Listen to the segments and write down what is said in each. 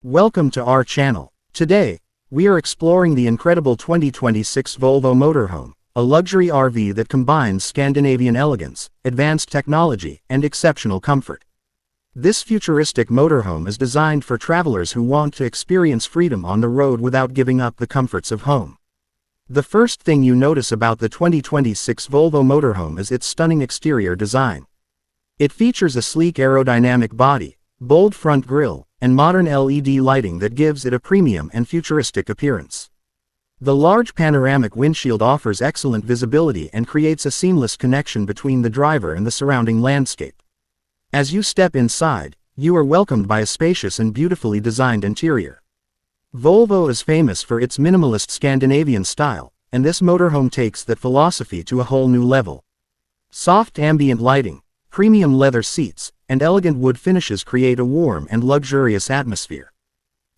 Welcome to our channel. Today, we are exploring the incredible 2026 Volvo Motorhome, a luxury RV that combines Scandinavian elegance, advanced technology, and exceptional comfort. This futuristic motorhome is designed for travelers who want to experience freedom on the road without giving up the comforts of home. The first thing you notice about the 2026 Volvo Motorhome is its stunning exterior design. It features a sleek aerodynamic body, bold front grille, and modern LED lighting that gives it a premium and futuristic appearance. The large panoramic windshield offers excellent visibility and creates a seamless connection between the driver and the surrounding landscape. As you step inside, you are welcomed by a spacious and beautifully designed interior. Volvo is famous for its minimalist Scandinavian style, and this motorhome takes that philosophy to a whole new level. Soft ambient lighting, premium leather seats, and elegant wood finishes create a warm and luxurious atmosphere.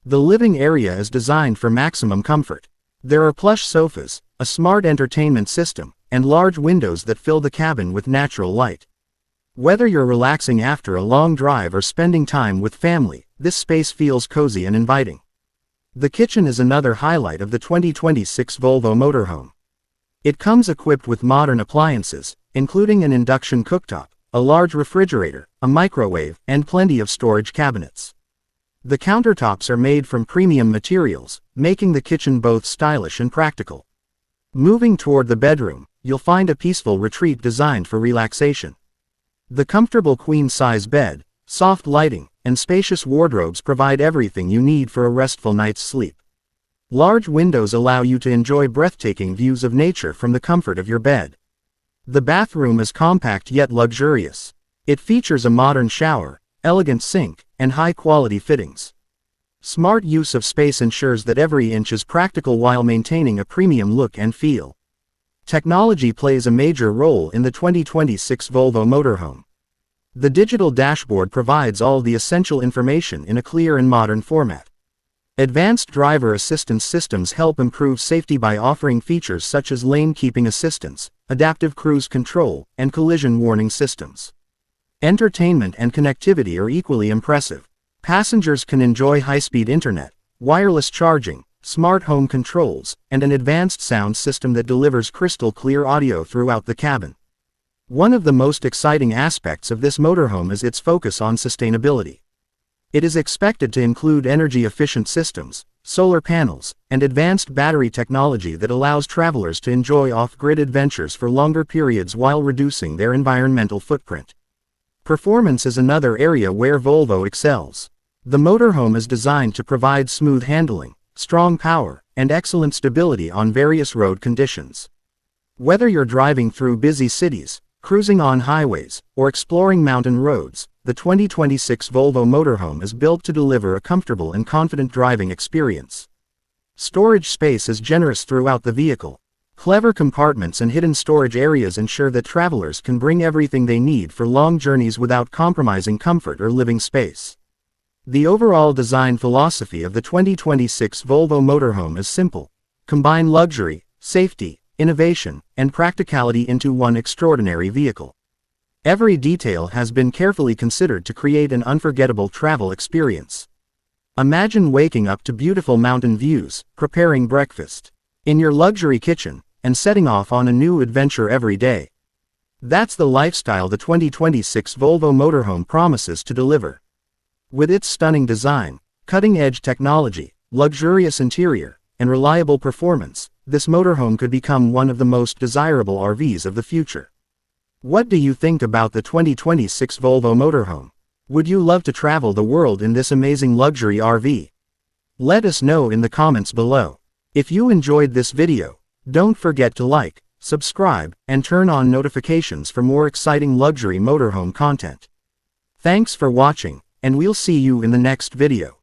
The living area is designed for maximum comfort. There are plush sofas, a smart entertainment system, and large windows that fill the cabin with natural light. Whether you're relaxing after a long drive or spending time with family, this space feels cozy and inviting. The kitchen is another highlight of the 2026 Volvo Motorhome. It comes equipped with modern appliances, including an induction cooktop, a large refrigerator, a microwave, and plenty of storage cabinets. The countertops are made from premium materials, making the kitchen both stylish and practical. Moving toward the bedroom, you'll find a peaceful retreat designed for relaxation. The comfortable queen-size bed, soft lighting, and spacious wardrobes provide everything you need for a restful night's sleep. Large windows allow you to enjoy breathtaking views of nature from the comfort of your bed. The bathroom is compact yet luxurious. It features a modern shower, elegant sink, and high-quality fittings. Smart use of space ensures that every inch is practical while maintaining a premium look and feel. Technology plays a major role in the 2026 Volvo Motorhome. The digital dashboard provides all the essential information in a clear and modern format. Advanced driver assistance systems help improve safety by offering features such as lane keeping assistance, adaptive cruise control, and collision warning systems. Entertainment and connectivity are equally impressive. Passengers can enjoy high-speed internet, wireless charging, smart home controls, and an advanced sound system that delivers crystal-clear audio throughout the cabin. One of the most exciting aspects of this motorhome is its focus on sustainability. It is expected to include energy-efficient systems, solar panels, and advanced battery technology that allows travelers to enjoy off-grid adventures for longer periods while reducing their environmental footprint. Performance is another area where Volvo excels. The motorhome is designed to provide smooth handling, strong power, and excellent stability on various road conditions. Whether you're driving through busy cities, cruising on highways, or exploring mountain roads, the 2026 Volvo Motorhome is built to deliver a comfortable and confident driving experience. Storage space is generous throughout the vehicle. Clever compartments and hidden storage areas ensure that travelers can bring everything they need for long journeys without compromising comfort or living space. The overall design philosophy of the 2026 Volvo Motorhome is simple: combine luxury, safety, innovation, and practicality into one extraordinary vehicle. Every detail has been carefully considered to create an unforgettable travel experience. Imagine waking up to beautiful mountain views, preparing breakfast in your luxury kitchen, and setting off on a new adventure every day. That's the lifestyle the 2026 Volvo Motorhome promises to deliver. With its stunning design, cutting-edge technology, luxurious interior, and reliable performance, this motorhome could become one of the most desirable RVs of the future. What do you think about the 2026 Volvo Motorhome? Would you love to travel the world in this amazing luxury RV? Let us know in the comments below. If you enjoyed this video, don't forget to like, subscribe, and turn on notifications for more exciting luxury motorhome content. Thanks for watching, and we'll see you in the next video.